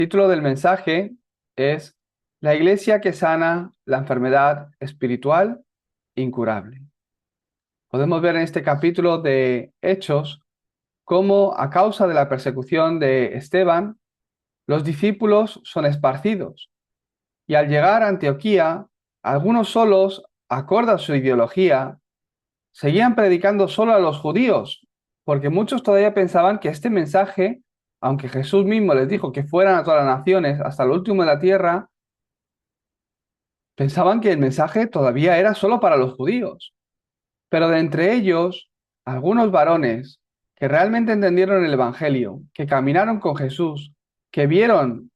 El título del mensaje es La iglesia que sana la enfermedad espiritual incurable. Podemos ver en este capítulo de Hechos cómo a causa de la persecución de Esteban, los discípulos son esparcidos y al llegar a Antioquía, algunos solos, acorde a su ideología, seguían predicando solo a los judíos, porque muchos todavía pensaban que este mensaje, aunque Jesús mismo les dijo que fueran a todas las naciones hasta el último de la tierra, pensaban que el mensaje todavía era solo para los judíos. Pero de entre ellos, algunos varones que realmente entendieron el Evangelio, que caminaron con Jesús, que vieron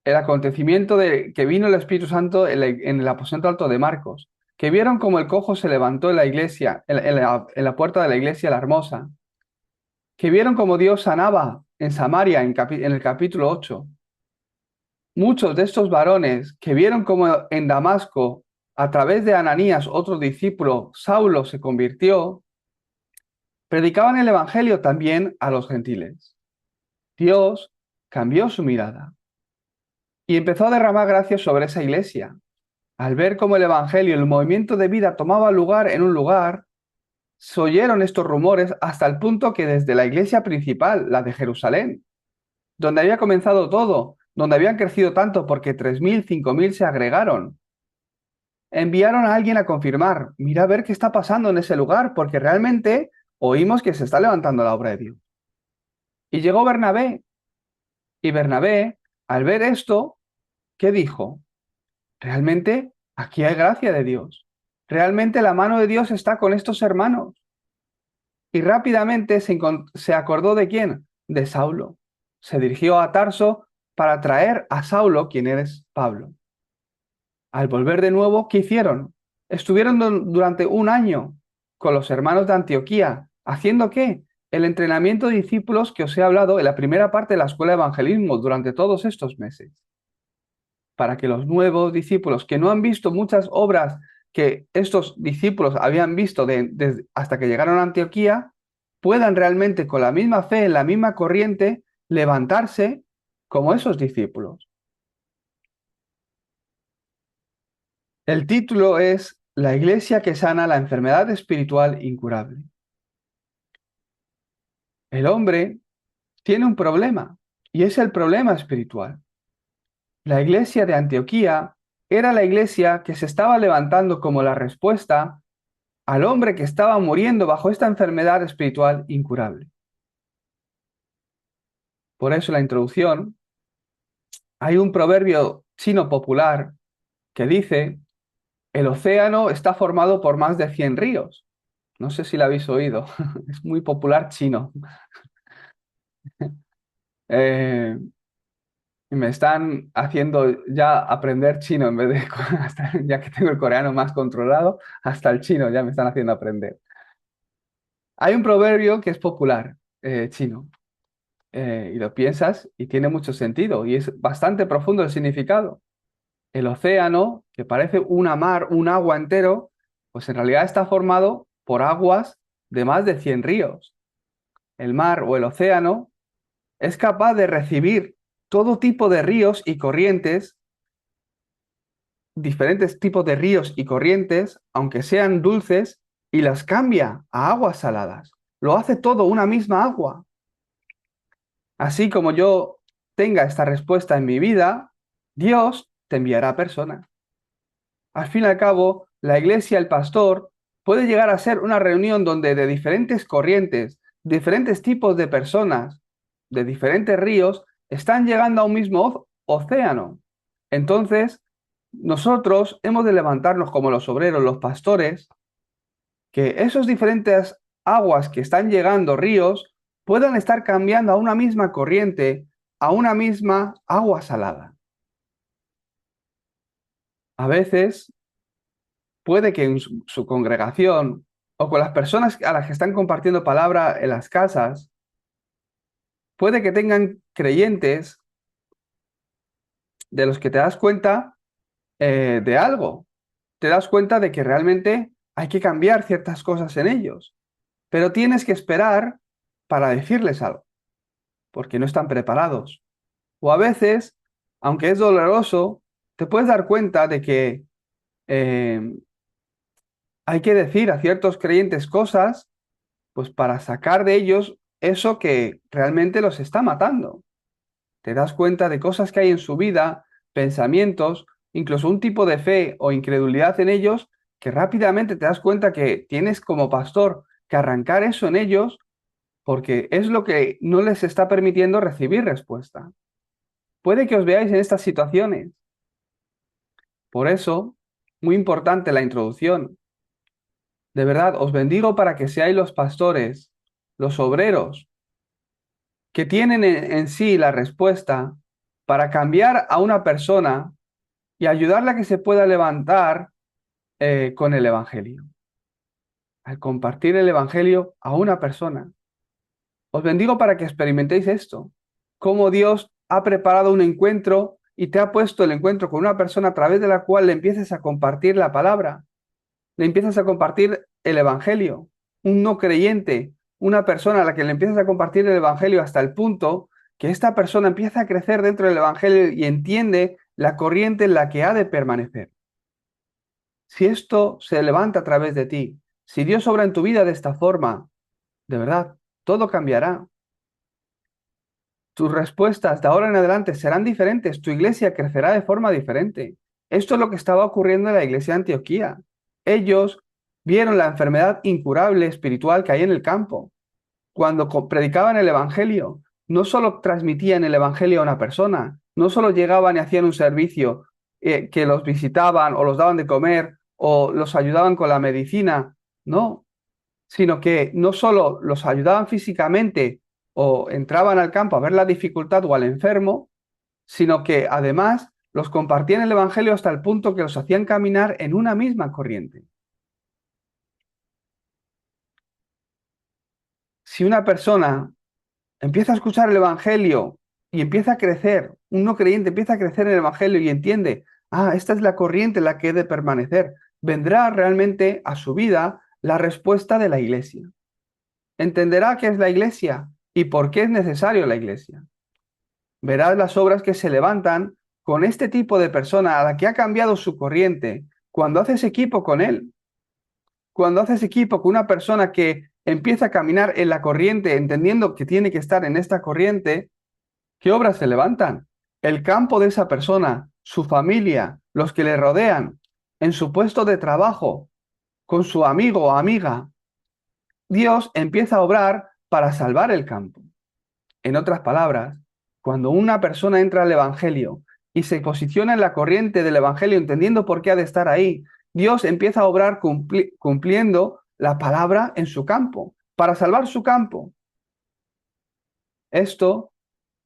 el acontecimiento de que vino el Espíritu Santo en el aposento alto de Marcos, que vieron cómo el cojo se levantó en la iglesia, en la puerta de la iglesia la hermosa, que vieron cómo Dios sanaba en Samaria en el capítulo 8. Muchos de estos varones que vieron cómo en Damasco, a través de Ananías, otro discípulo, Saulo se convirtió, predicaban el Evangelio también a los gentiles. Dios cambió su mirada y empezó a derramar gracia sobre esa iglesia. Al ver cómo el Evangelio, el movimiento de vida tomaba lugar en un lugar, se oyeron estos rumores hasta el punto que desde la iglesia principal, la de Jerusalén, donde había comenzado todo, donde habían crecido tanto porque 3.000, 5.000 se agregaron, enviaron a alguien a confirmar, mira a ver qué está pasando en ese lugar, porque realmente oímos que se está levantando la obra de Dios. Y llegó Bernabé, y Bernabé, al ver esto, ¿qué dijo? Realmente aquí hay gracia de Dios. Realmente la mano de Dios está con estos hermanos. Y rápidamente se acordó de quién, de Saulo. Se dirigió a Tarso para traer a Saulo, quien es Pablo. Al volver de nuevo, ¿qué hicieron? Estuvieron durante un año con los hermanos de Antioquía. ¿Haciendo qué? El entrenamiento de discípulos que os he hablado en la primera parte de la escuela de evangelismo durante todos estos meses. Para que los nuevos discípulos que no han visto muchas obras que estos discípulos habían visto hasta que llegaron a Antioquía, puedan realmente con la misma fe, en la misma corriente, levantarse como esos discípulos. El título es La iglesia que sana la enfermedad espiritual incurable. El hombre tiene un problema y es el problema espiritual. La iglesia de Antioquía era la iglesia que se estaba levantando como la respuesta al hombre que estaba muriendo bajo esta enfermedad espiritual incurable. Por eso la introducción, hay un proverbio chino popular que dice, el océano está formado por más de 100 ríos. No sé si lo habéis oído, es muy popular chino. Eh, Me están haciendo ya aprender chino en vez de, ya que tengo el coreano más controlado, hasta el chino ya me están haciendo aprender. Hay un proverbio que es popular, chino, y lo piensas y tiene mucho sentido y es bastante profundo el significado. El océano, que parece una mar, un agua entero, pues en realidad está formado por aguas de más de 100 ríos. El mar o el océano es capaz de recibir todo tipo de ríos y corrientes, diferentes tipos de ríos y corrientes, aunque sean dulces, y las cambia a aguas saladas. Lo hace todo una misma agua. Así como yo tenga esta respuesta en mi vida, Dios te enviará personas. Al fin y al cabo, la iglesia, el pastor, puede llegar a ser una reunión donde de diferentes corrientes, diferentes tipos de personas, de diferentes ríos, están llegando a un mismo océano. Entonces, nosotros hemos de levantarnos como los obreros, los pastores, que esos diferentes aguas que están llegando, ríos, puedan estar cambiando a una misma corriente, a una misma agua salada. A veces puede que en su congregación o con las personas a las que están compartiendo palabra en las casas, puede que tengan creyentes de los que te das cuenta de algo. Te das cuenta de que realmente hay que cambiar ciertas cosas en ellos, pero tienes que esperar para decirles algo, porque no están preparados. O a veces aunque es doloroso, te puedes dar cuenta de que eh, hay que decir a ciertos creyentes cosas, pues para sacar de ellos eso que realmente los está matando. Te das cuenta de cosas que hay en su vida, pensamientos, incluso un tipo de fe o incredulidad en ellos, que rápidamente te das cuenta que tienes como pastor que arrancar eso en ellos porque es lo que no les está permitiendo recibir respuesta. Puede que os veáis en estas situaciones. Por eso, muy importante la introducción. De verdad, os bendigo para que seáis los pastores, los obreros, que tienen en sí la respuesta para cambiar a una persona y ayudarla a que se pueda levantar con el Evangelio. Al compartir el Evangelio a una persona. Os bendigo para que experimentéis esto, cómo Dios ha preparado un encuentro y te ha puesto el encuentro con una persona a través de la cual le empieces a compartir la palabra, le empiezas a compartir el Evangelio, un no creyente, una persona a la que le empiezas a compartir el Evangelio hasta el punto que esta persona empieza a crecer dentro del Evangelio y entiende la corriente en la que ha de permanecer. Si esto se levanta a través de ti, si Dios obra en tu vida de esta forma, de verdad, todo cambiará. Tus respuestas de ahora en adelante serán diferentes, tu iglesia crecerá de forma diferente. Esto es lo que estaba ocurriendo en la iglesia de Antioquía. Ellos vieron la enfermedad incurable espiritual que hay en el campo. Cuando predicaban el Evangelio, no solo transmitían el Evangelio a una persona, no solo llegaban y hacían un servicio que los visitaban o los daban de comer o los ayudaban con la medicina, no, sino que no solo los ayudaban físicamente o entraban al campo a ver la dificultad o al enfermo, sino que además los compartían el Evangelio hasta el punto que los hacían caminar en una misma corriente. Si una persona empieza a escuchar el Evangelio y empieza a crecer, un no creyente empieza a crecer en el Evangelio y entiende, esta es la corriente en la que he de permanecer, vendrá realmente a su vida la respuesta de la iglesia. Entenderá qué es la iglesia y por qué es necesario la iglesia. Verás las obras que se levantan con este tipo de persona a la que ha cambiado su corriente cuando haces equipo con él. Cuando haces equipo con una persona que empieza a caminar en la corriente, entendiendo que tiene que estar en esta corriente, ¿qué obras se levantan? El campo de esa persona, su familia, los que le rodean, en su puesto de trabajo, con su amigo o amiga. Dios empieza a obrar para salvar el campo. En otras palabras, cuando una persona entra al Evangelio y se posiciona en la corriente del Evangelio entendiendo por qué ha de estar ahí, Dios empieza a obrar cumpliendo la palabra en su campo, para salvar su campo. Esto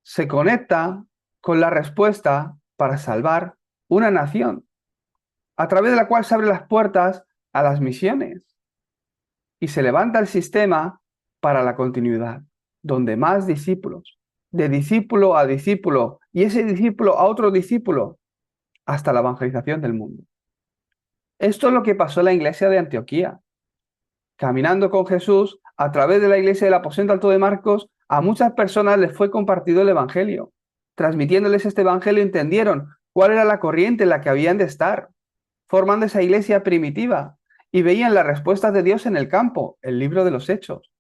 se conecta con la respuesta para salvar una nación, a través de la cual se abren las puertas a las misiones y se levanta el sistema para la continuidad, donde más discípulos, de discípulo a discípulo, y ese discípulo a otro discípulo, hasta la evangelización del mundo. Esto es lo que pasó en la iglesia de Antioquía. Caminando con Jesús, a través de la iglesia del aposento alto de Marcos, a muchas personas les fue compartido el evangelio. Transmitiéndoles este evangelio entendieron cuál era la corriente en la que habían de estar, formando esa iglesia primitiva, y veían las respuestas de Dios en el campo, el libro de los Hechos,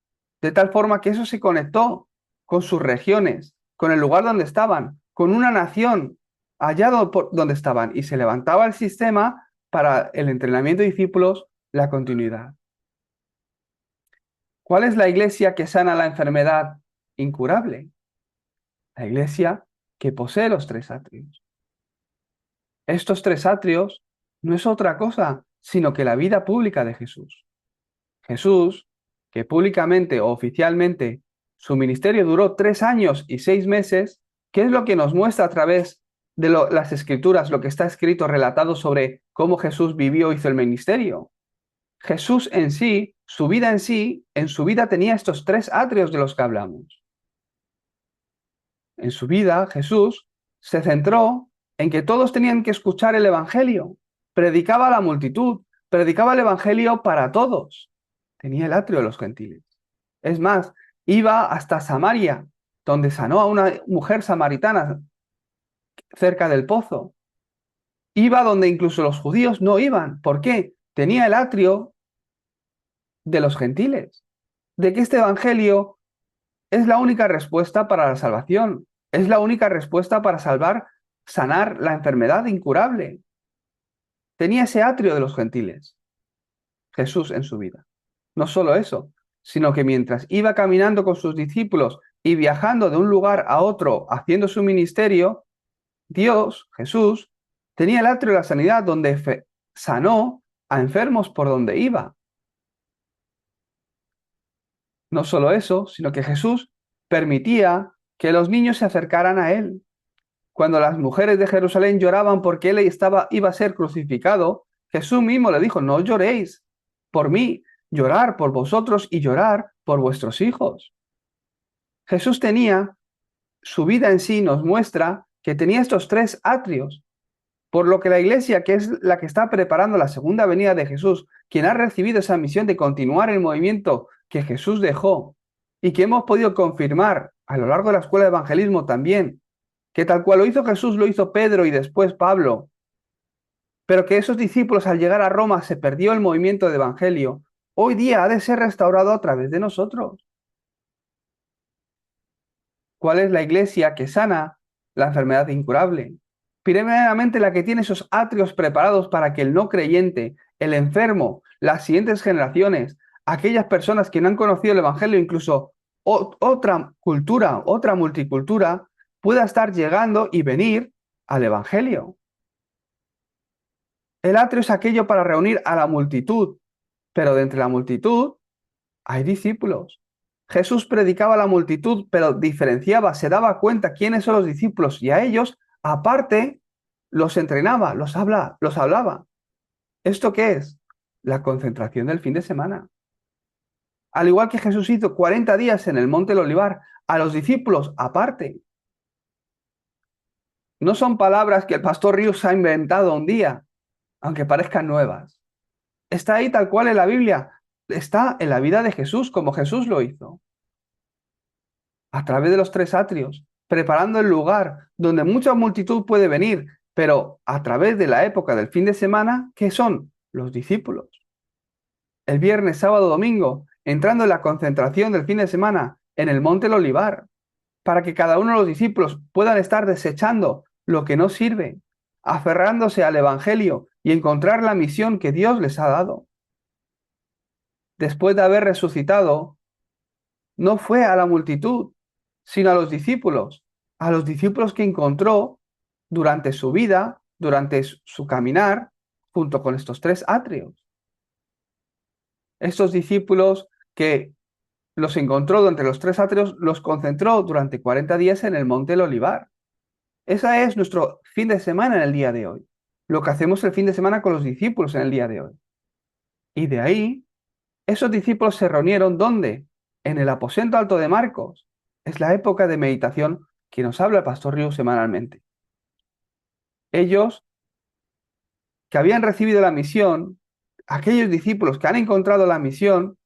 de tal forma que eso se conectó con sus regiones, con el lugar donde estaban, con una nación, allá donde estaban, y se levantaba el sistema para el entrenamiento de discípulos, la continuidad. ¿Cuál es la iglesia que sana la enfermedad incurable? La iglesia que posee los tres atrios. Estos tres atrios no es otra cosa sino que la vida pública de Jesús. Jesús, que públicamente o oficialmente su ministerio duró 3 años y 6 meses, ¿qué es lo que nos muestra a través de las escrituras, lo que está escrito, relatado sobre cómo Jesús vivió, hizo el ministerio? Jesús en sí, su vida en su vida tenía estos tres atrios de los que hablamos. En su vida, Jesús se centró en que todos tenían que escuchar el Evangelio. Predicaba a la multitud, predicaba el Evangelio para todos. Tenía el atrio de los gentiles. Es más, iba hasta Samaria, donde sanó a una mujer samaritana. cerca del pozo. Iba donde incluso los judíos no iban. ¿Por qué? Tenía el atrio de los gentiles, de que este evangelio es la única respuesta para la salvación, es la única respuesta para sanar la enfermedad incurable. Tenía ese atrio de los gentiles, Jesús en su vida. No solo eso, sino que mientras iba caminando con sus discípulos y viajando de un lugar a otro haciendo su ministerio, Dios, Jesús, tenía el atrio de la sanidad donde sanó a enfermos por donde iba. No solo eso, sino que Jesús permitía que los niños se acercaran a él. Cuando las mujeres de Jerusalén lloraban porque él iba a ser crucificado, Jesús mismo le dijo, no lloréis por mí, llorar por vosotros y llorar por vuestros hijos. Jesús tenía, su vida en sí nos muestra que tenía estos tres atrios, por lo que la iglesia, que es la que está preparando la segunda venida de Jesús, quien ha recibido esa misión de continuar el movimiento que Jesús dejó y que hemos podido confirmar a lo largo de la escuela de evangelismo también, que tal cual lo hizo Jesús, lo hizo Pedro y después Pablo, pero que esos discípulos al llegar a Roma se perdió el movimiento de evangelio, hoy día ha de ser restaurado a través de nosotros. ¿Cuál es la iglesia que sana la enfermedad incurable? Primeramente la que tiene esos atrios preparados para que el no creyente, el enfermo, las siguientes generaciones, aquellas personas que no han conocido el evangelio, incluso otra cultura, otra multicultura, pueda estar llegando y venir al evangelio. El atrio es aquello para reunir a la multitud, pero de entre la multitud hay discípulos. Jesús predicaba a la multitud, pero diferenciaba, se daba cuenta quiénes son los discípulos y a ellos, aparte, los entrenaba, los hablaba. ¿Esto qué es? La concentración del fin de semana. Al igual que Jesús hizo 40 días en el Monte del Olivar, a los discípulos aparte. No son palabras que el pastor Ríos ha inventado un día, aunque parezcan nuevas. Está ahí tal cual en la Biblia. Está en la vida de Jesús, como Jesús lo hizo. A través de los tres atrios, preparando el lugar donde mucha multitud puede venir, pero a través de la época del fin de semana, ¿qué son? Los discípulos. El viernes, sábado, domingo, entrando en la concentración del fin de semana en el Monte del Olivar, para que cada uno de los discípulos puedan estar desechando lo que no sirve, aferrándose al Evangelio y encontrar la misión que Dios les ha dado. Después de haber resucitado, no fue a la multitud, sino a los discípulos que encontró durante su vida, durante su caminar, junto con estos tres atrios. Estos discípulos que los encontró durante los tres atrios, los concentró durante 40 días en el Monte del Olivar. Ese es nuestro fin de semana en el día de hoy. Lo que hacemos el fin de semana con los discípulos en el día de hoy. Y de ahí, esos discípulos se reunieron, ¿dónde? En el aposento alto de Marcos. Es la época de meditación que nos habla el pastor Río semanalmente. Ellos que habían recibido la misión, aquellos discípulos que han encontrado la misión,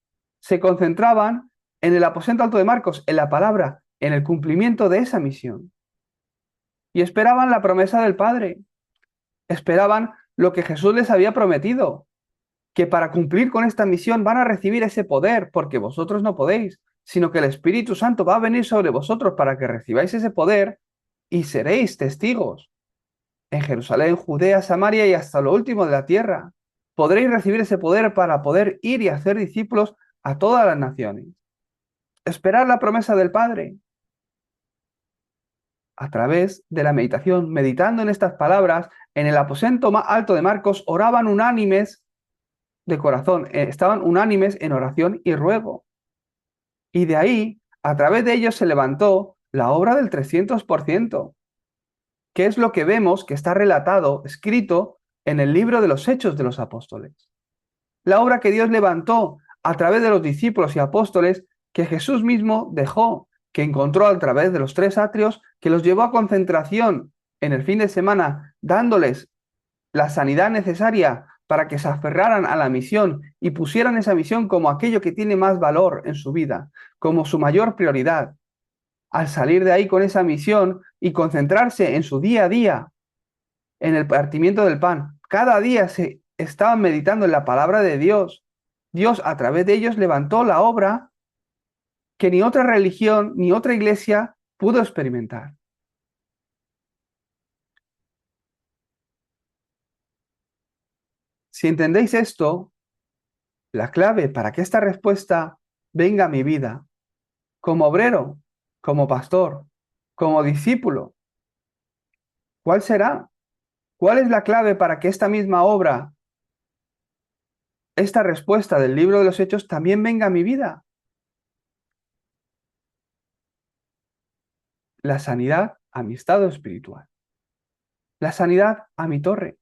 se concentraban en el aposento alto de Marcos, en la palabra, en el cumplimiento de esa misión. Y esperaban la promesa del Padre. Esperaban lo que Jesús les había prometido, que para cumplir con esta misión van a recibir ese poder, porque vosotros no podéis, sino que el Espíritu Santo va a venir sobre vosotros para que recibáis ese poder y seréis testigos en Jerusalén, Judea, Samaria y hasta lo último de la tierra. Podréis recibir ese poder para poder ir y hacer discípulos a todas las naciones. Esperar la promesa del Padre. A través de la meditación, meditando en estas palabras, en el aposento más alto de Marcos, oraban unánimes de corazón, estaban unánimes en oración y ruego. Y de ahí, a través de ellos se levantó la obra del 300%, que es lo que vemos que está relatado, escrito en el libro de los Hechos de los Apóstoles. La obra que Dios levantó a través de los discípulos y apóstoles que Jesús mismo dejó, que encontró a través de los tres atrios, que los llevó a concentración en el fin de semana, dándoles la sanidad necesaria para que se aferraran a la misión y pusieran esa misión como aquello que tiene más valor en su vida, como su mayor prioridad. al salir de ahí con esa misión y concentrarse en su día a día, en el partimiento del pan. Cada día se estaban meditando en la palabra de Dios. Dios a través de ellos levantó la obra que ni otra religión ni otra iglesia pudo experimentar. Si entendéis esto, la clave para que esta respuesta venga a mi vida, como obrero, como pastor, como discípulo, ¿cuál será? ¿Cuál es la clave para que esta misma obra, esta respuesta del libro de los Hechos también venga a mi vida? La sanidad a mi estado espiritual. La sanidad a mi torre.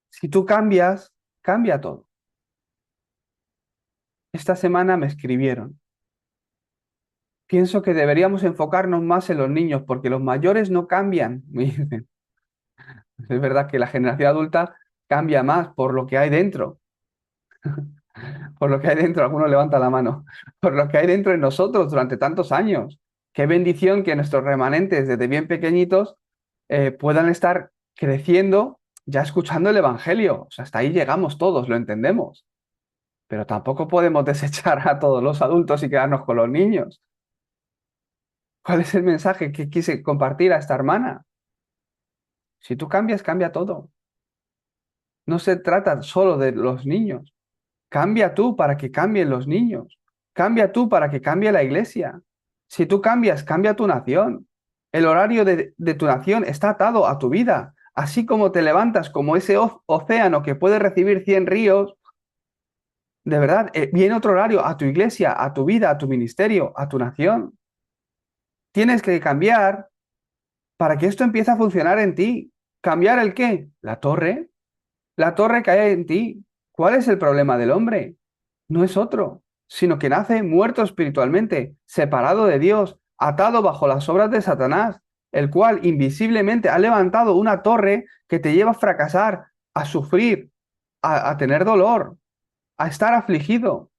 Si tú cambias, cambia todo. Esta semana me escribieron. Pienso que deberíamos enfocarnos más en los niños porque los mayores no cambian. Me dicen. Es verdad que la generación adulta cambia más por lo que hay dentro. Por lo que hay dentro, alguno levanta la mano. Por lo que hay dentro de nosotros durante tantos años. Qué bendición que nuestros remanentes desde bien pequeñitos puedan estar creciendo ya escuchando el Evangelio. O sea, hasta ahí llegamos todos, lo entendemos. Pero tampoco podemos desechar a todos los adultos y quedarnos con los niños. ¿Cuál es el mensaje que quise compartir a esta hermana? Si tú cambias, cambia todo. No se trata solo de los niños. Cambia tú para que cambien los niños. Cambia tú para que cambie la iglesia. Si tú cambias, cambia tu nación. El horario de tu nación está atado a tu vida. Así como te levantas como ese océano que puede recibir 100 ríos, de verdad, viene otro horario a tu iglesia, a tu vida, a tu ministerio, a tu nación. Tienes que cambiar para que esto empiece a funcionar en ti. ¿Cambiar el qué? La torre que hay en ti. ¿Cuál es el problema del hombre? No es otro, sino que nace muerto espiritualmente, separado de Dios, atado bajo las obras de Satanás, el cual invisiblemente ha levantado una torre que te lleva a fracasar, a sufrir, a tener dolor, a estar afligido,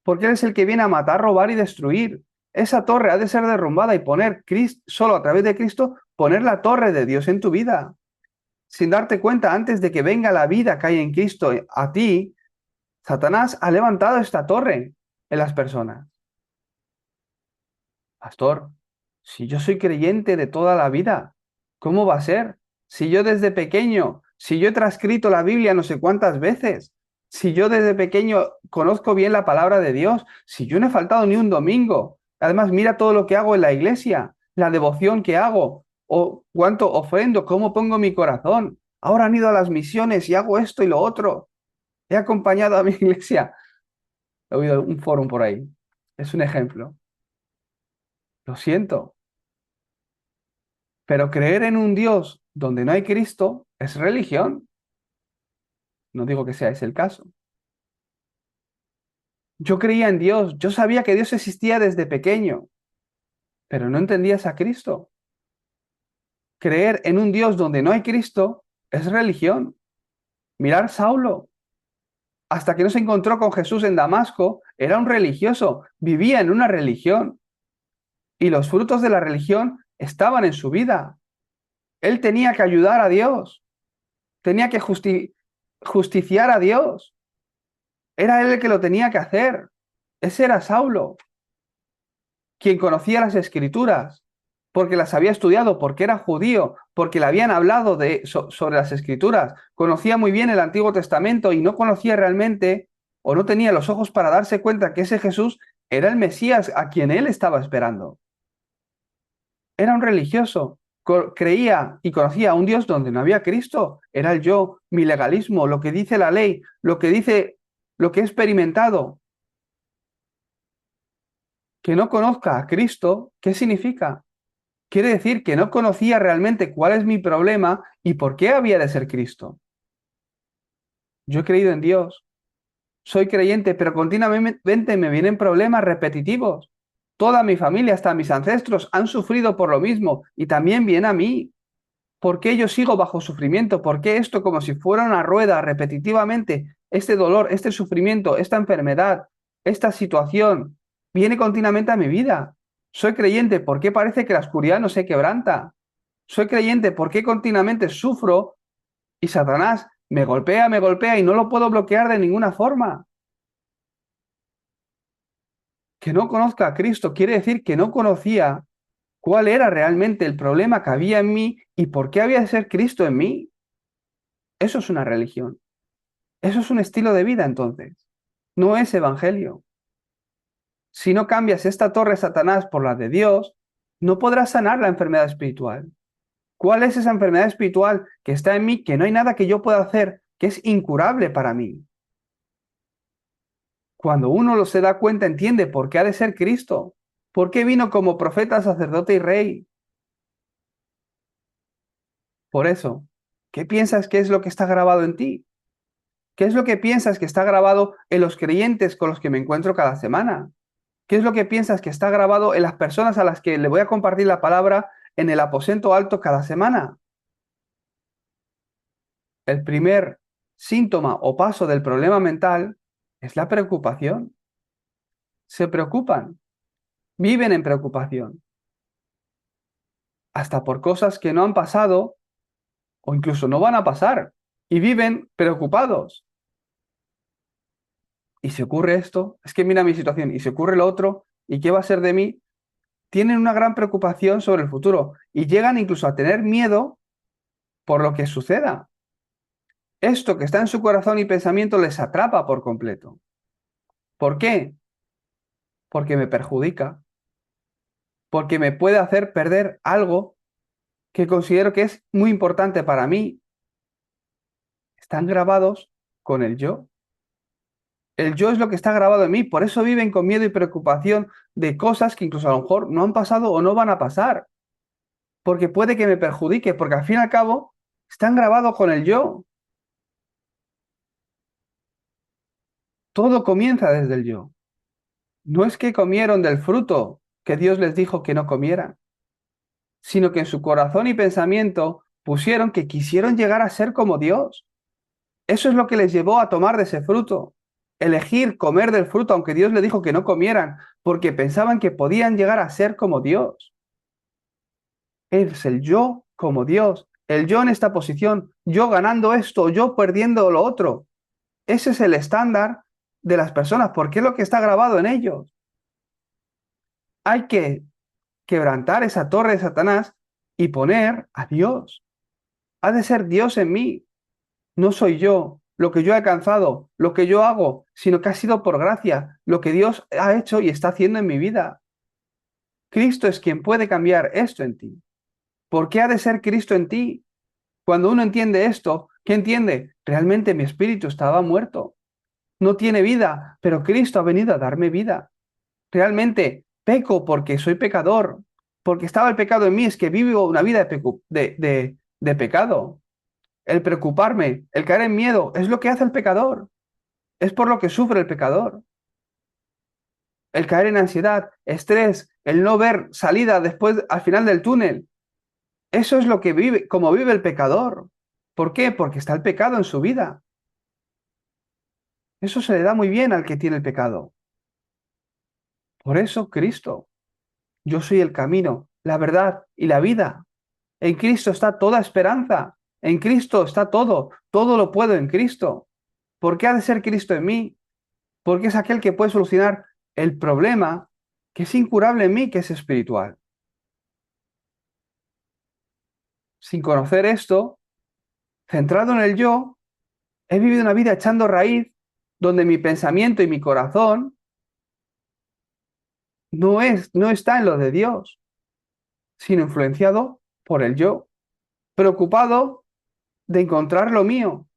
porque Él es el que viene a matar, robar y destruir. Esa torre ha de ser derrumbada y poner solo a través de Cristo, poner la torre de Dios en tu vida. Sin darte cuenta, antes de que venga la vida que hay en Cristo a ti, Satanás ha levantado esta torre en las personas. Pastor, si yo soy creyente de toda la vida, ¿cómo va a ser? Si yo desde pequeño, si yo he transcrito la Biblia no sé cuántas veces, si yo desde pequeño conozco bien la palabra de Dios, si yo no he faltado ni un domingo, además mira todo lo que hago en la iglesia, la devoción que hago, o cuánto ofrendo, cómo pongo mi corazón. Ahora han ido a las misiones y hago esto y lo otro. He acompañado a mi iglesia. He oído un foro por ahí. Es un ejemplo. Lo siento. Pero creer en un Dios donde no hay Cristo es religión. No digo que sea ese el caso. Yo creía en Dios. Yo sabía que Dios existía desde pequeño. Pero no entendías a Cristo. Creer en un Dios donde no hay Cristo es religión. Mirar Saulo. Hasta que no se encontró con Jesús en Damasco, era un religioso. Vivía en una religión. Y los frutos de la religión estaban en su vida. Él tenía que ayudar a Dios, tenía que justiciar a Dios. Era él el que lo tenía que hacer. Ese era Saulo, quien conocía las escrituras, porque las había estudiado, porque era judío, porque le habían hablado sobre las escrituras. Conocía muy bien el Antiguo Testamento y no conocía realmente, o no tenía los ojos para darse cuenta que ese Jesús era el Mesías a quien él estaba esperando. Era un religioso, creía y conocía a un Dios donde no había Cristo. Era el yo, mi legalismo, lo que dice la ley, lo que dice, lo que he experimentado. Que no conozca a Cristo, ¿qué significa? Quiere decir que no conocía realmente cuál es mi problema y por qué había de ser Cristo. Yo he creído en Dios, soy creyente, pero continuamente me vienen problemas repetitivos. Toda mi familia, hasta mis ancestros, han sufrido por lo mismo y también viene a mí. ¿Por qué yo sigo bajo sufrimiento? ¿Por qué esto como si fuera una rueda repetitivamente, este dolor, este sufrimiento, esta enfermedad, esta situación, viene continuamente a mi vida? Soy creyente, ¿por qué parece que la oscuridad no se quebranta? Soy creyente, ¿por qué continuamente sufro y Satanás me golpea y no lo puedo bloquear de ninguna forma? Que no conozca a Cristo quiere decir que no conocía cuál era realmente el problema que había en mí y por qué había de ser Cristo en mí. Eso es una religión. Eso es un estilo de vida entonces. No es evangelio. Si no cambias esta torre de Satanás por la de Dios, no podrás sanar la enfermedad espiritual. ¿Cuál es esa enfermedad espiritual que está en mí, que no hay nada que yo pueda hacer, que es incurable para mí? Cuando uno lo se da cuenta, entiende por qué ha de ser Cristo, por qué vino como profeta, sacerdote y rey. Por eso, ¿qué piensas que es lo que está grabado en ti? ¿Qué es lo que piensas que está grabado en los creyentes con los que me encuentro cada semana? ¿Qué es lo que piensas que está grabado en las personas a las que le voy a compartir la palabra en el aposento alto cada semana? El primer síntoma o paso del problema mental es la preocupación. Se preocupan, viven en preocupación, hasta por cosas que no han pasado o incluso no van a pasar, y viven preocupados. Y si ocurre esto, es que mira mi situación, y si ocurre lo otro, ¿y qué va a ser de mí? Tienen una gran preocupación sobre el futuro y llegan incluso a tener miedo por lo que suceda. Esto que está en su corazón y pensamiento les atrapa por completo. ¿Por qué? Porque me perjudica, porque me puede hacer perder algo que considero que es muy importante para mí. Están grabados con el yo. El yo es lo que está grabado en mí, por eso viven con miedo y preocupación de cosas que incluso a lo mejor no han pasado o no van a pasar, porque puede que me perjudique, porque al fin y al cabo están grabados con el yo. Todo comienza desde el yo. No es que comieron del fruto que Dios les dijo que no comieran, sino que en su corazón y pensamiento pusieron que quisieron llegar a ser como Dios. Eso es lo que les llevó a tomar de ese fruto, elegir comer del fruto, aunque Dios les dijo que no comieran, porque pensaban que podían llegar a ser como Dios. Es el yo como Dios, el yo en esta posición, yo ganando esto, yo perdiendo lo otro. Ese es el estándar de las personas, porque es lo que está grabado en ellos. Hay que quebrantar esa torre de Satanás y poner a Dios. Ha de ser Dios en mí. No soy yo, lo que yo he alcanzado, lo que yo hago, sino que ha sido por gracia, lo que Dios ha hecho y está haciendo en mi vida. Cristo es quien puede cambiar esto en ti. ¿Por qué ha de ser Cristo en ti? Cuando uno entiende esto, ¿qué entiende? Realmente mi espíritu estaba muerto. No tiene vida, pero Cristo ha venido a darme vida. Realmente peco porque soy pecador, porque estaba el pecado en mí, es que vivo una vida de pecado. El preocuparme, el caer en miedo, es lo que hace el pecador. Es por lo que sufre el pecador. El caer en ansiedad, estrés, el no ver salida después al final del túnel. Eso es lo que vive, como vive el pecador. ¿Por qué? Porque está el pecado en su vida. Eso se le da muy bien al que tiene el pecado. Por eso Cristo, yo soy el camino, la verdad y la vida. En Cristo está toda esperanza. En Cristo está todo. Todo lo puedo en Cristo. ¿Por qué ha de ser Cristo en mí? Porque es aquel que puede solucionar el problema que es incurable en mí, que es espiritual. Sin conocer esto, centrado en el yo, he vivido una vida echando raíz donde mi pensamiento y mi corazón no está en lo de Dios, sino influenciado por el yo, preocupado de encontrar lo mío.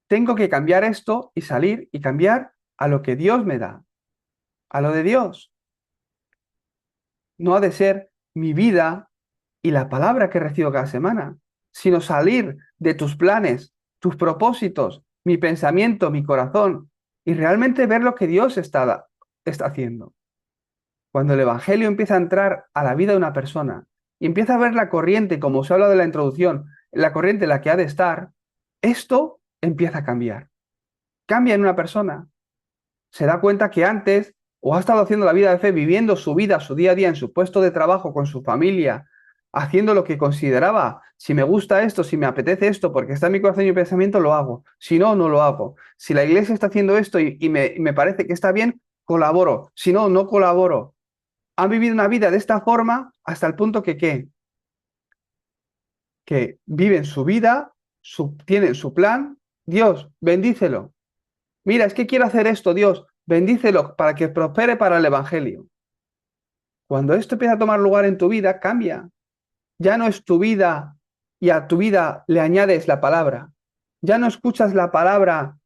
Tengo que cambiar esto y salir y cambiar a lo que Dios me da, a lo de Dios. No ha de ser mi vida y la palabra que recibo cada semana, sino salir de tus planes, tus propósitos, mi pensamiento, mi corazón, y realmente ver lo que Dios está haciendo. Cuando el Evangelio empieza a entrar a la vida de una persona y empieza a ver la corriente, como os he hablado de la introducción, la corriente en la que ha de estar, esto empieza a cambiar. Cambia en una persona. Se da cuenta que antes o ha estado haciendo la vida de fe, viviendo su vida, su día a día en su puesto de trabajo, con su familia, haciendo lo que consideraba, si me gusta esto, si me apetece esto, porque está en mi corazón y mi pensamiento, lo hago. Si no, no lo hago. Si la iglesia está haciendo esto y me parece que está bien, colaboro. Si no, no colaboro. Han vivido una vida de esta forma hasta el punto que, ¿qué? Que viven su vida, tienen su plan. Dios, bendícelo. Mira, es que quiero hacer esto, Dios, bendícelo para que prospere para el Evangelio. Cuando esto empieza a tomar lugar en tu vida, cambia. Ya no es tu vida y a tu vida le añades la palabra. Ya no escuchas la palabra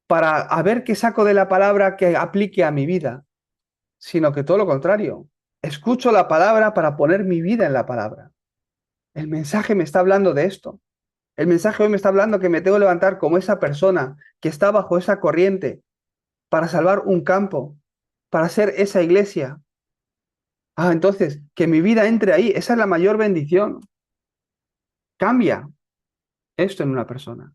para a ver qué saco de la palabra que aplique a mi vida, sino que todo lo contrario. Escucho la palabra para poner mi vida en la palabra. El mensaje me está hablando de esto. El mensaje hoy me está hablando que me tengo que levantar como esa persona que está bajo esa corriente para salvar un campo, para ser esa iglesia. Ah, entonces, que mi vida entre ahí, esa es la mayor bendición. Cambia esto en una persona.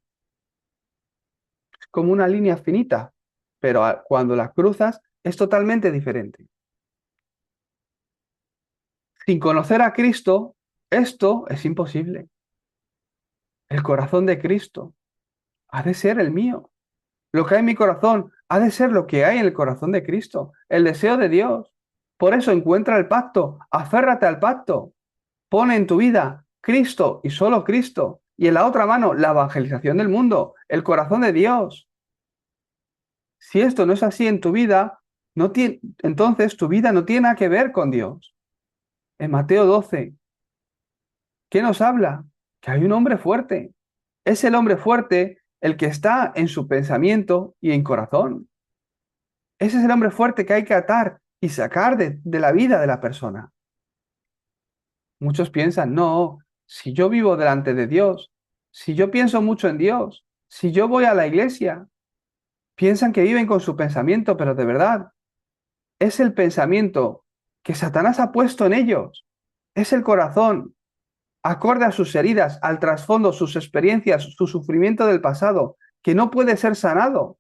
Es como una línea finita, pero cuando la cruzas es totalmente diferente. Sin conocer a Cristo, esto es imposible. El corazón de Cristo ha de ser el mío. Lo que hay en mi corazón ha de ser lo que hay en el corazón de Cristo, el deseo de Dios. Por eso encuentra el pacto, aférrate al pacto, pone en tu vida Cristo y solo Cristo, y en la otra mano la evangelización del mundo, el corazón de Dios. Si esto no es así en tu vida, entonces tu vida no tiene nada que ver con Dios. En Mateo 12, ¿qué nos habla? Que hay un hombre fuerte. Es el hombre fuerte el que está en su pensamiento y en corazón. Ese es el hombre fuerte que hay que atar y sacar de la vida de la persona. Muchos piensan, no, si yo vivo delante de Dios, si yo pienso mucho en Dios, si yo voy a la iglesia, piensan que viven con su pensamiento, pero de verdad, es el pensamiento que Satanás ha puesto en ellos. Es el corazón, acorde a sus heridas, al trasfondo, sus experiencias, su sufrimiento del pasado, que no puede ser sanado.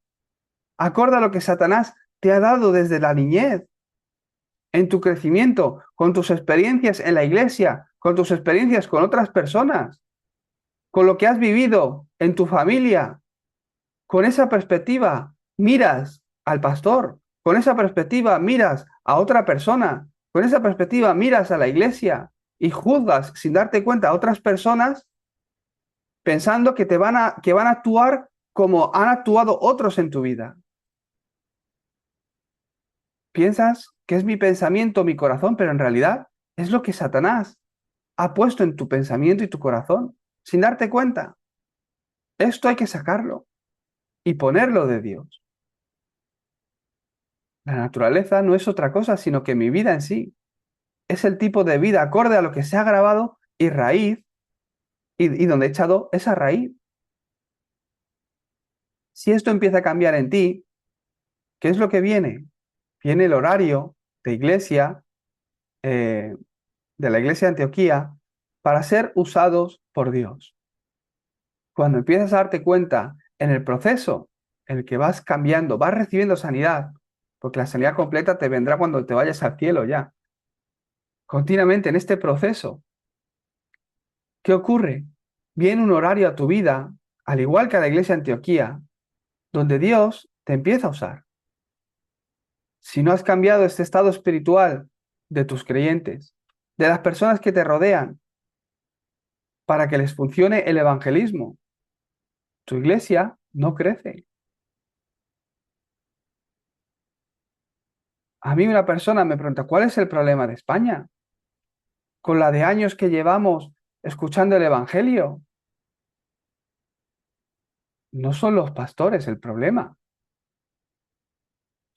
Acorde a lo que Satanás te ha dado desde la niñez, en tu crecimiento, con tus experiencias en la iglesia, con tus experiencias con otras personas, con lo que has vivido en tu familia. Con esa perspectiva miras al pastor, con esa perspectiva miras a otra persona, con esa perspectiva miras a la iglesia y juzgas sin darte cuenta a otras personas pensando que que van a actuar como han actuado otros en tu vida. Piensas que es mi pensamiento, mi corazón, pero en realidad es lo que Satanás ha puesto en tu pensamiento y tu corazón sin darte cuenta. Esto hay que sacarlo y ponerlo de Dios. La naturaleza no es otra cosa sino que mi vida en sí es el tipo de vida acorde a lo que se ha grabado y raíz y donde he echado esa raíz. Si esto empieza a cambiar en ti, ¿qué es lo que viene? Viene el horario de iglesia, eh, de la iglesia de Antioquía, para ser usados por Dios. Cuando empiezas a darte cuenta en el proceso en el que vas cambiando, vas recibiendo sanidad, porque la sanidad completa te vendrá cuando te vayas al cielo ya. Continuamente en este proceso, ¿qué ocurre? Viene un horario a tu vida, al igual que a la iglesia de Antioquía, donde Dios te empieza a usar. Si no has cambiado este estado espiritual de tus creyentes, de las personas que te rodean, para que les funcione el evangelismo, tu iglesia no crece. A mí una persona me pregunta, ¿cuál es el problema de España? Con la de años que llevamos escuchando el evangelio. No son los pastores el problema.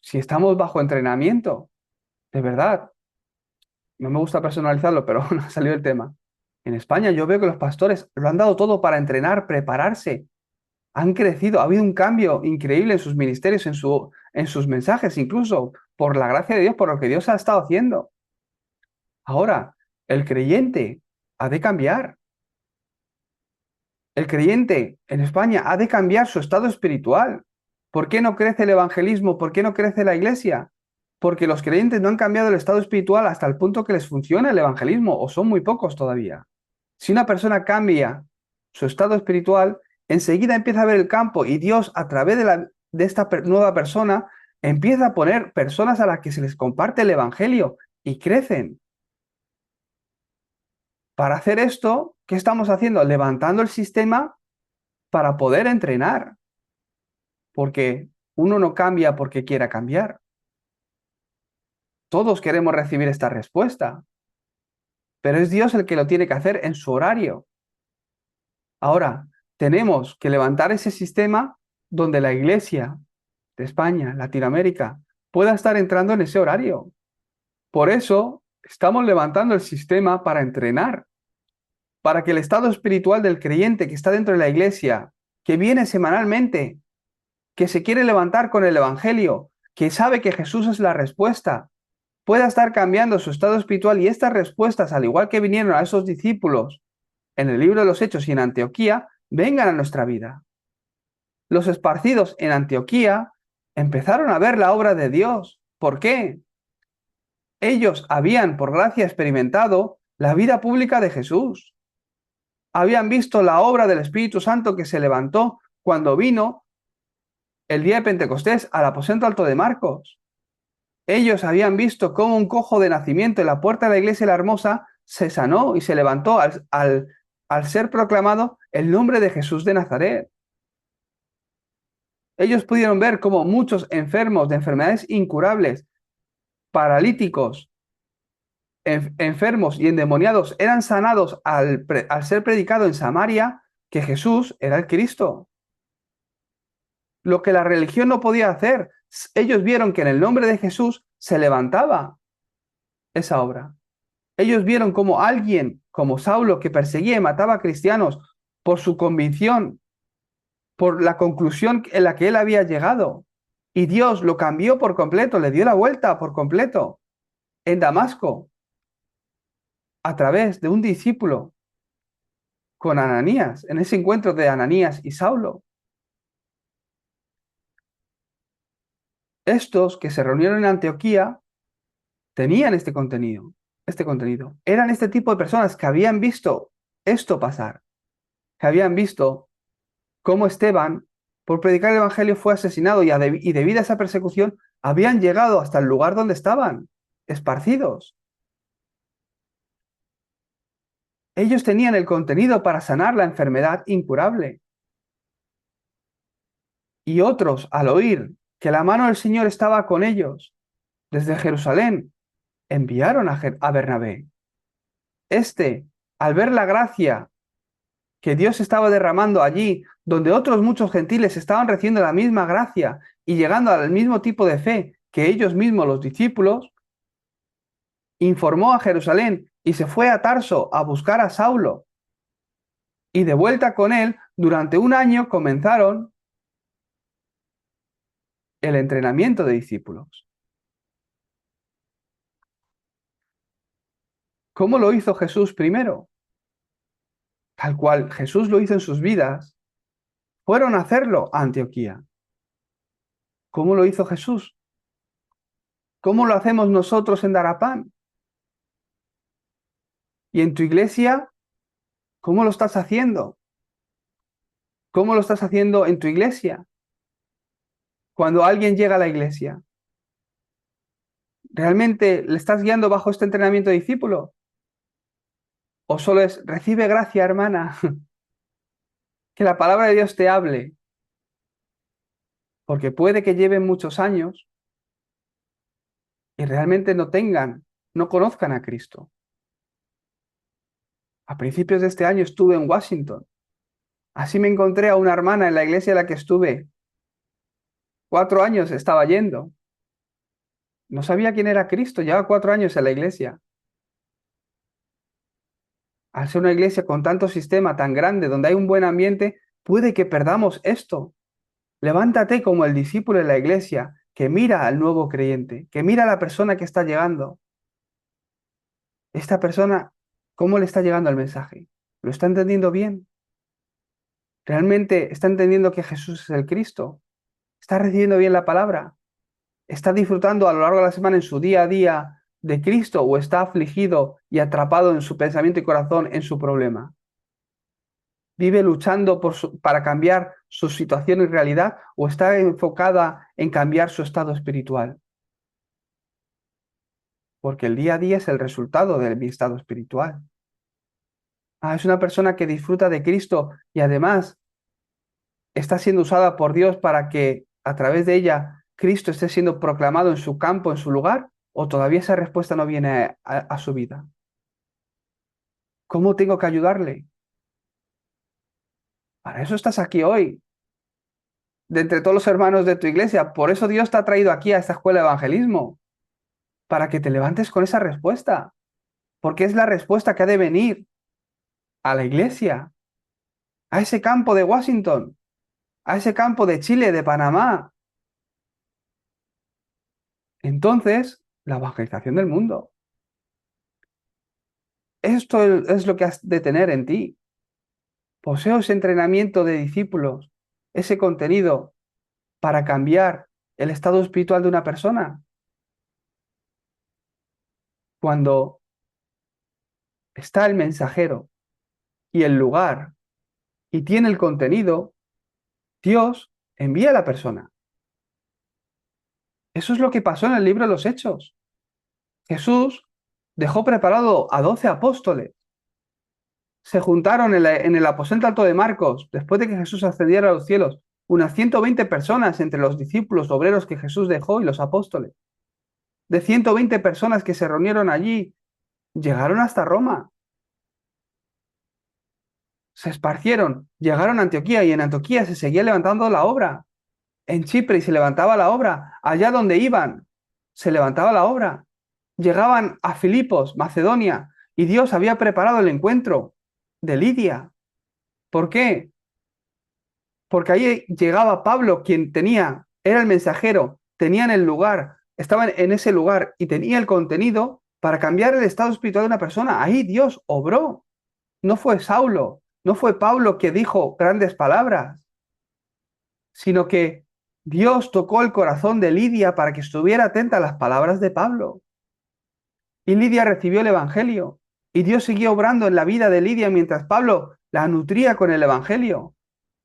Si estamos bajo entrenamiento, de verdad, no me gusta personalizarlo, pero no ha salido el tema. En España yo veo que los pastores lo han dado todo para entrenar, prepararse. Han crecido, ha habido un cambio increíble en sus ministerios, en sus mensajes, incluso por la gracia de Dios, por lo que Dios ha estado haciendo. Ahora, el creyente ha de cambiar. El creyente en España ha de cambiar su estado espiritual. ¿Por qué no crece el evangelismo? ¿Por qué no crece la iglesia? porque los creyentes no han cambiado el estado espiritual hasta el punto que les funciona el evangelismo, o son muy pocos todavía. Si una persona cambia su estado espiritual, enseguida empieza a ver el campo y Dios, a través de esta nueva persona, empieza a poner personas a las que se les comparte el evangelio y crecen. Para hacer esto, ¿qué estamos haciendo? Levantando el sistema para poder entrenar, porque uno no cambia porque quiera cambiar. Todos queremos recibir esta respuesta, pero es Dios el que lo tiene que hacer en su horario. Ahora, tenemos que levantar ese sistema donde la Iglesia de España, Latinoamérica, pueda estar entrando en ese horario. Por eso estamos levantando el sistema para entrenar, para que el estado espiritual del creyente que está dentro de la Iglesia, que viene semanalmente, que se quiere levantar con el Evangelio, que sabe que Jesús es la respuesta, pueda estar cambiando su estado espiritual, y estas respuestas, al igual que vinieron a esos discípulos en el libro de los Hechos y en Antioquía, vengan a nuestra vida. Los esparcidos en Antioquía empezaron a ver la obra de Dios. ¿Por qué? Ellos habían, por gracia, experimentado la vida pública de Jesús. Habían visto la obra del Espíritu Santo que se levantó cuando vino el día de Pentecostés al aposento alto de Marcos. Ellos habían visto cómo un cojo de nacimiento en la puerta de la iglesia de la Hermosa se sanó y se levantó al ser proclamado el nombre de Jesús de Nazaret. Ellos pudieron ver cómo muchos enfermos de enfermedades incurables, paralíticos, enfermos y endemoniados eran sanados al ser predicado en Samaria que Jesús era el Cristo. Lo que la religión no podía hacer, ellos vieron que en el nombre de Jesús se levantaba esa obra. Ellos vieron como alguien, como Saulo, que perseguía y mataba a cristianos por su convicción, por la conclusión en la que él había llegado. Y Dios lo cambió por completo, le dio la vuelta por completo en Damasco, a través de un discípulo con Ananías, en ese encuentro de Ananías y Saulo. Estos que se reunieron en Antioquía tenían este contenido. Eran este tipo de personas que habían visto esto pasar, que habían visto cómo Esteban, por predicar el Evangelio, fue asesinado y debido a esa persecución habían llegado hasta el lugar donde estaban, esparcidos. Ellos tenían el contenido para sanar la enfermedad incurable. Y otros, al oír que la mano del Señor estaba con ellos desde Jerusalén, enviaron a Bernabé. Este, al ver la gracia que Dios estaba derramando allí, donde otros muchos gentiles estaban recibiendo la misma gracia y llegando al mismo tipo de fe que ellos mismos, los discípulos, informó a Jerusalén y se fue a Tarso a buscar a Saulo. Y de vuelta con él, durante un año comenzaron el entrenamiento de discípulos. ¿Cómo lo hizo Jesús primero? Tal cual Jesús lo hizo en sus vidas, fueron a hacerlo a Antioquía. ¿Cómo lo hizo Jesús? ¿Cómo lo hacemos nosotros en Darapán? ¿Y en tu iglesia? ¿Cómo lo estás haciendo? ¿Cómo lo estás haciendo en tu iglesia? Cuando alguien llega a la iglesia, ¿realmente le estás guiando bajo este entrenamiento de discípulo? ¿O solo es, recibe gracia, hermana? Que la palabra de Dios te hable. Porque puede que lleven muchos años y realmente no conozcan a Cristo. A principios de este año estuve en Washington. Así me encontré a una hermana en la iglesia en la que estuve. 4 años estaba yendo. No sabía quién era Cristo, llevaba 4 años en la iglesia. Al ser una iglesia con tanto sistema tan grande, donde hay un buen ambiente, puede que perdamos esto. Levántate como el discípulo de la iglesia que mira al nuevo creyente, que mira a la persona que está llegando. Esta persona, ¿cómo le está llegando el mensaje? ¿Lo está entendiendo bien? ¿Realmente está entendiendo que Jesús es el Cristo? ¿Está recibiendo bien la palabra? ¿Está disfrutando a lo largo de la semana en su día a día de Cristo o está afligido y atrapado en su pensamiento y corazón en su problema? ¿Vive luchando para cambiar su situación y realidad o está enfocada en cambiar su estado espiritual? Porque el día a día es el resultado de mi estado espiritual. Es una persona que disfruta de Cristo y además está siendo usada por Dios para que a través de ella Cristo esté siendo proclamado en su campo, en su lugar, o todavía esa respuesta no viene a su vida. ¿Cómo tengo que ayudarle? Para eso estás aquí hoy, de entre todos los hermanos de tu iglesia. Por eso Dios te ha traído aquí a esta escuela de evangelismo, para que te levantes con esa respuesta, porque es la respuesta que ha de venir a la iglesia, a ese campo de Washington, a ese campo de Chile, de Panamá. Entonces, la evangelización del mundo. Esto es lo que has de tener en ti. Poseo ese entrenamiento de discípulos, ese contenido para cambiar el estado espiritual de una persona. Cuando está el mensajero y el lugar y tiene el contenido, Dios envía a la persona. Eso es lo que pasó en el libro de los Hechos. Jesús dejó preparado a 12 apóstoles. Se juntaron en el aposento alto de Marcos, después de que Jesús ascendiera a los cielos, unas 120 personas entre los discípulos obreros que Jesús dejó y los apóstoles. De 120 personas que se reunieron allí, llegaron hasta Roma. Se esparcieron, llegaron a Antioquía y en Antioquía se seguía levantando la obra. En Chipre y se levantaba la obra. Allá donde iban, se levantaba la obra. Llegaban a Filipos, Macedonia, y Dios había preparado el encuentro de Lidia. ¿Por qué? Porque ahí llegaba Pablo, quien era el mensajero, tenía en el lugar, estaba en ese lugar y tenía el contenido para cambiar el estado espiritual de una persona. Ahí Dios obró. No fue Saulo, no fue Pablo que dijo grandes palabras, sino que Dios tocó el corazón de Lidia para que estuviera atenta a las palabras de Pablo. Y Lidia recibió el Evangelio. Y Dios siguió obrando en la vida de Lidia mientras Pablo la nutría con el Evangelio.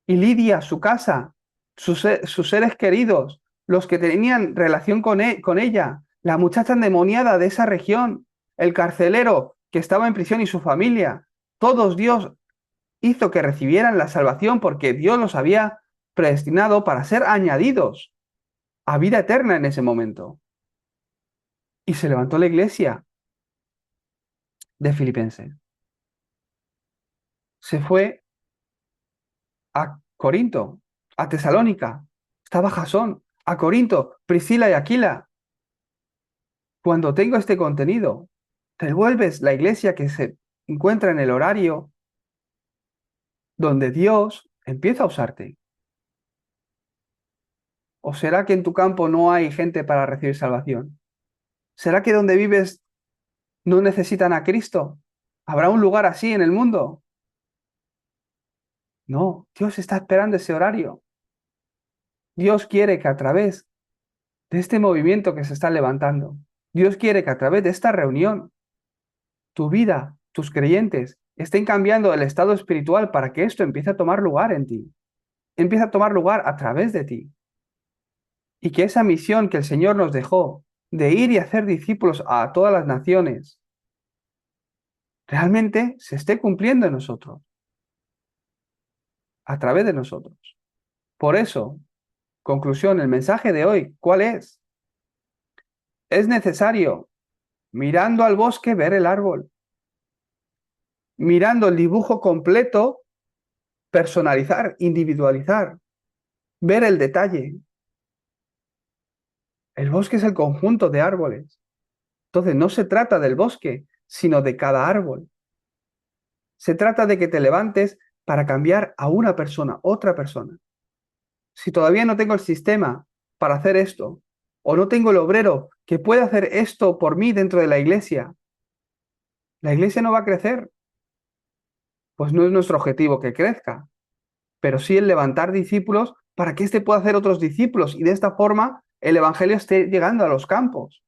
Y Lidia, su casa, sus seres queridos, los que tenían relación con ella, la muchacha endemoniada de esa región, el carcelero que estaba en prisión y su familia, todos Dios hizo que recibieran la salvación porque Dios los había predestinado para ser añadidos a vida eterna en ese momento. Y se levantó la iglesia de Filipenses. Se fue a Corinto, a Tesalónica, estaba Jasón, a Corinto, Priscila y Aquila. Cuando tengo este contenido, te vuelves la iglesia que se encuentra en el horario donde Dios empieza a usarte. ¿O será que en tu campo no hay gente para recibir salvación? ¿Será que donde vives no necesitan a Cristo? ¿Habrá un lugar así en el mundo? No, Dios está esperando ese horario. Dios quiere que a través de este movimiento que se está levantando, Dios quiere que a través de esta reunión, tu vida, tus creyentes, estén cambiando el estado espiritual para que esto empiece a tomar lugar en ti, empiece a tomar lugar a través de ti. Y que esa misión que el Señor nos dejó de ir y hacer discípulos a todas las naciones, realmente se esté cumpliendo en nosotros, a través de nosotros. Por eso, conclusión, el mensaje de hoy, ¿cuál es? Es necesario, mirando al bosque, ver el árbol. Mirando el dibujo completo, personalizar, individualizar, ver el detalle. El bosque es el conjunto de árboles. Entonces, no se trata del bosque, sino de cada árbol. Se trata de que te levantes para cambiar a una persona, otra persona. Si todavía no tengo el sistema para hacer esto, o no tengo el obrero que pueda hacer esto por mí dentro de la iglesia no va a crecer. Pues no es nuestro objetivo que crezca, pero sí el levantar discípulos para que éste pueda hacer otros discípulos y de esta forma el evangelio esté llegando a los campos,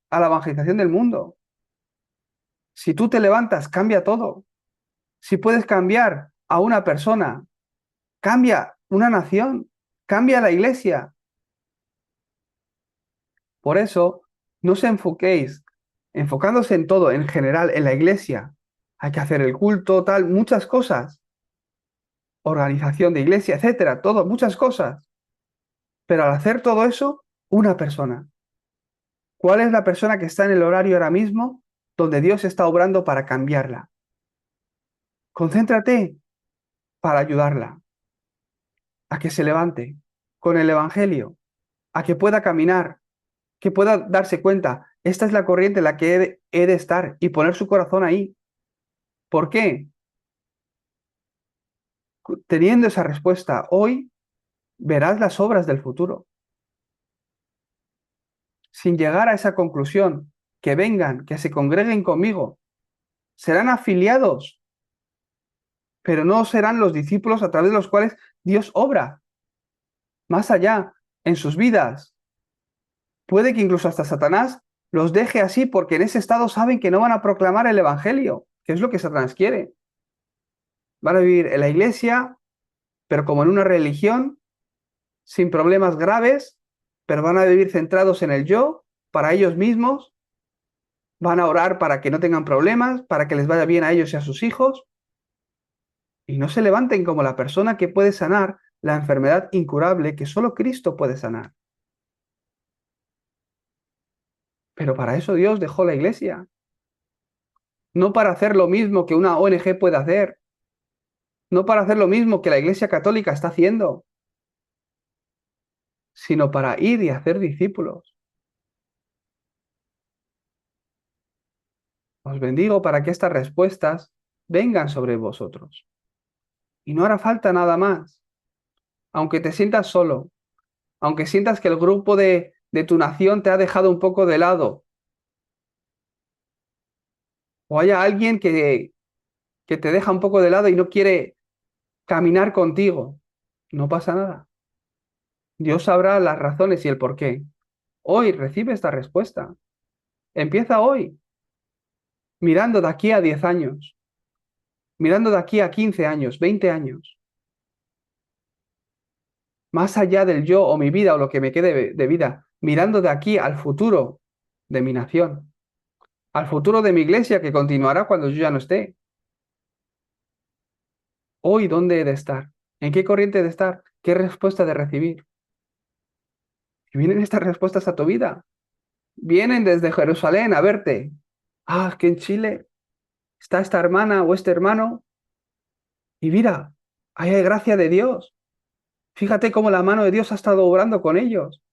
a la evangelización del mundo. Si tú te levantas, cambia todo. Si puedes cambiar a una persona, cambia una nación, cambia la iglesia. Por eso, no os enfoquéis, enfocándose en todo, en general, en la iglesia. Hay que hacer el culto, tal, muchas cosas. Organización de iglesia, etcétera, todo, muchas cosas. Pero al hacer todo eso, una persona. ¿Cuál es la persona que está en el horario ahora mismo donde Dios está obrando para cambiarla? Concéntrate para ayudarla a que se levante con el Evangelio, a que pueda caminar, que pueda darse cuenta, esta es la corriente en la que he de estar y poner su corazón ahí. ¿Por qué? Teniendo esa respuesta hoy, verás las obras del futuro. Sin llegar a esa conclusión, que vengan, que se congreguen conmigo, serán afiliados, pero no serán los discípulos a través de los cuales Dios obra. Más allá, en sus vidas, puede que incluso hasta Satanás los deje así porque en ese estado saben que no van a proclamar el Evangelio, que es lo que Satanás quiere. Van a vivir en la iglesia, pero como en una religión, sin problemas graves, pero van a vivir centrados en el yo, para ellos mismos, van a orar para que no tengan problemas, para que les vaya bien a ellos y a sus hijos, y no se levanten como la persona que puede sanar la enfermedad incurable que solo Cristo puede sanar. Pero para eso Dios dejó la iglesia, no para hacer lo mismo que una ONG puede hacer, no para hacer lo mismo que la Iglesia Católica está haciendo, sino para ir y hacer discípulos. Os bendigo para que estas respuestas vengan sobre vosotros. Y no hará falta nada más. Aunque te sientas solo, aunque sientas que el grupo de tu nación te ha dejado un poco de lado, o haya alguien que te deja un poco de lado y no quiere caminar contigo, no pasa nada. Dios sabrá las razones y el porqué. Hoy recibe esta respuesta. Empieza hoy, mirando de aquí a 10 años, mirando de aquí a 15 años, 20 años, más allá del yo o mi vida o lo que me quede de vida, mirando de aquí al futuro de mi nación, al futuro de mi iglesia que continuará cuando yo ya no esté. Hoy, ¿dónde he de estar? ¿En qué corriente he de estar? ¿Qué respuesta he de recibir? Y vienen estas respuestas a tu vida. Vienen desde Jerusalén a verte. Ah, que en Chile está esta hermana o este hermano. Y mira, ahí hay gracia de Dios. Fíjate cómo la mano de Dios ha estado obrando con ellos.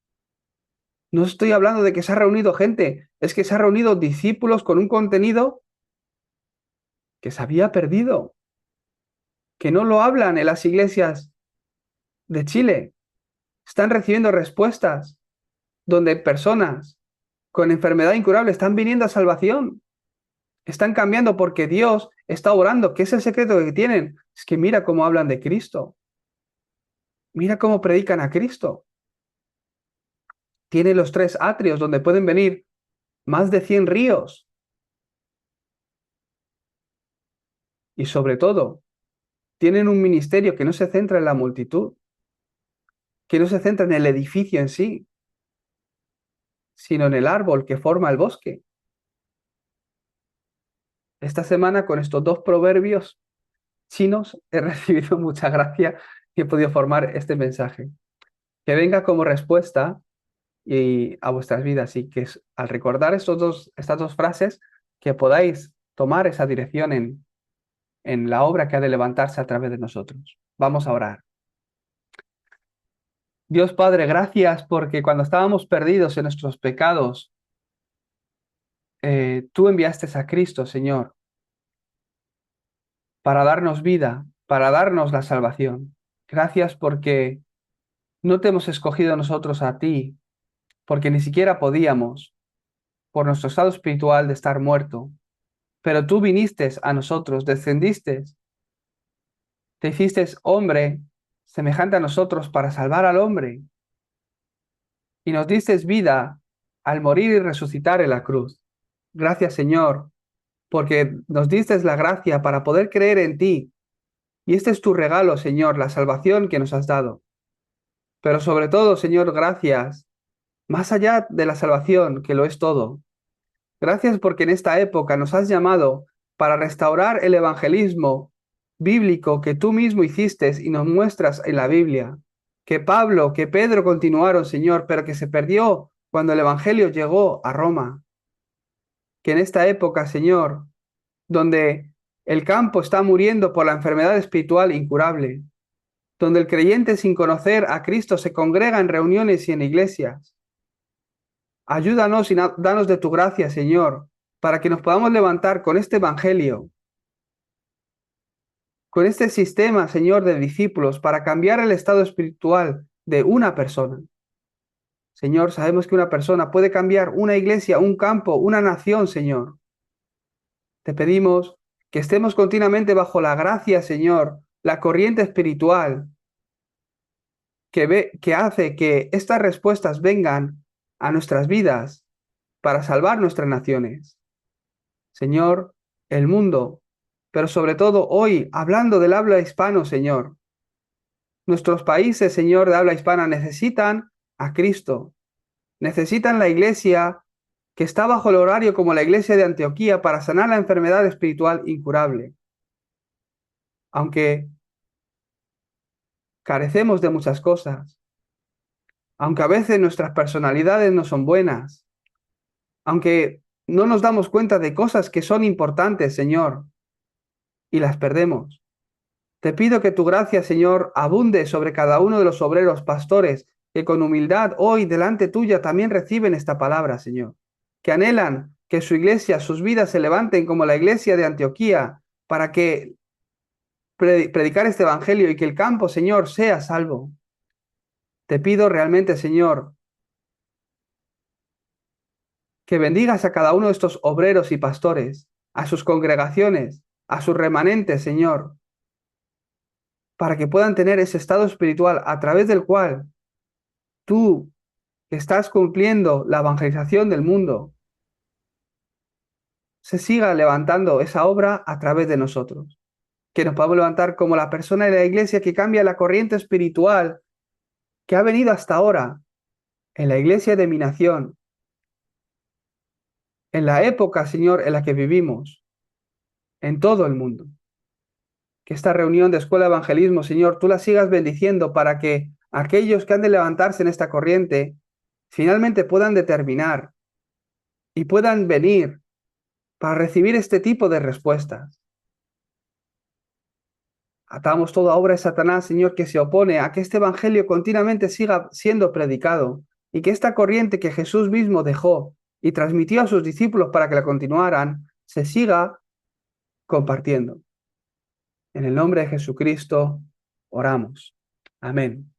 No estoy hablando de que se ha reunido gente, es que se ha reunido discípulos con un contenido que se había perdido, que no lo hablan en las iglesias de Chile. Están recibiendo respuestas donde personas con enfermedad incurable están viniendo a salvación. Están cambiando porque Dios está orando. ¿Qué es el secreto que tienen? Es que mira cómo hablan de Cristo. Mira cómo predican a Cristo. Tiene los 3 atrios donde pueden venir más de 100 ríos. Y sobre todo, tienen un ministerio que no se centra en la multitud, que no se centra en el edificio en sí, sino en el árbol que forma el bosque. Esta semana con estos 2 proverbios chinos he recibido mucha gracia y he podido formar este mensaje. Que venga como respuesta y a vuestras vidas y que al recordar estas dos frases, que podáis tomar esa dirección en la obra que ha de levantarse a través de nosotros. Vamos a orar. Dios Padre, gracias porque cuando estábamos perdidos en nuestros pecados, tú enviaste a Cristo, Señor, para darnos vida, para darnos la salvación. Gracias porque no te hemos escogido nosotros a ti, porque ni siquiera podíamos, por nuestro estado espiritual de estar muerto, pero tú viniste a nosotros, descendiste, te hiciste hombre semejante a nosotros para salvar al hombre. y nos diste vida al morir y resucitar en la cruz. Gracias, Señor, porque nos diste la gracia para poder creer en ti. Y este es tu regalo, Señor, la salvación que nos has dado. Pero sobre todo, Señor, gracias, más allá de la salvación, que lo es todo. Gracias porque en esta época nos has llamado para restaurar el evangelismo bíblico que tú mismo hiciste y nos muestras en la Biblia. Que Pablo, que Pedro continuaron, Señor, pero que se perdió cuando el evangelio llegó a Roma. Que en esta época, Señor, donde el campo está muriendo por la enfermedad espiritual incurable, donde el creyente sin conocer a Cristo se congrega en reuniones y en iglesias. Ayúdanos y danos de tu gracia, Señor, para que nos podamos levantar con este evangelio, con este sistema, Señor, de discípulos, para cambiar el estado espiritual de una persona. Señor, sabemos que una persona puede cambiar una iglesia, un campo, una nación, Señor. Te pedimos que estemos continuamente bajo la gracia, Señor, la corriente espiritual que hace que estas respuestas vengan a nuestras vidas para salvar nuestras naciones. Señor, el mundo, pero sobre todo hoy, hablando del habla hispano, Señor. Nuestros países, Señor, de habla hispana necesitan a Cristo, necesitan la iglesia que está bajo el horario como la iglesia de Antioquía para sanar la enfermedad espiritual incurable. Aunque carecemos de muchas cosas, aunque a veces nuestras personalidades no son buenas, aunque no nos damos cuenta de cosas que son importantes, Señor, y las perdemos. Te pido que tu gracia, Señor, abunde sobre cada uno de los obreros pastores que con humildad hoy delante tuya también reciben esta palabra, Señor, que anhelan que su iglesia, sus vidas se levanten como la iglesia de Antioquía para que predicar este evangelio y que el campo, Señor, sea salvo. Te pido realmente, Señor, que bendigas a cada uno de estos obreros y pastores, a sus congregaciones, a sus remanentes, Señor, para que puedan tener ese estado espiritual a través del cual tú, que estás cumpliendo la evangelización del mundo, se siga levantando esa obra a través de nosotros. Que nos podamos levantar como la persona de la iglesia que cambia la corriente espiritual que ha venido hasta ahora en la iglesia de mi nación, en la época, Señor, en la que vivimos, en todo el mundo. Que esta reunión de Escuela de Evangelismo, Señor, tú la sigas bendiciendo para que aquellos que han de levantarse en esta corriente finalmente puedan determinar y puedan venir para recibir este tipo de respuestas. Atamos toda obra de Satanás, Señor, que se opone a que este evangelio continuamente siga siendo predicado y que esta corriente que Jesús mismo dejó y transmitió a sus discípulos para que la continuaran, se siga compartiendo. En el nombre de Jesucristo, oramos. Amén.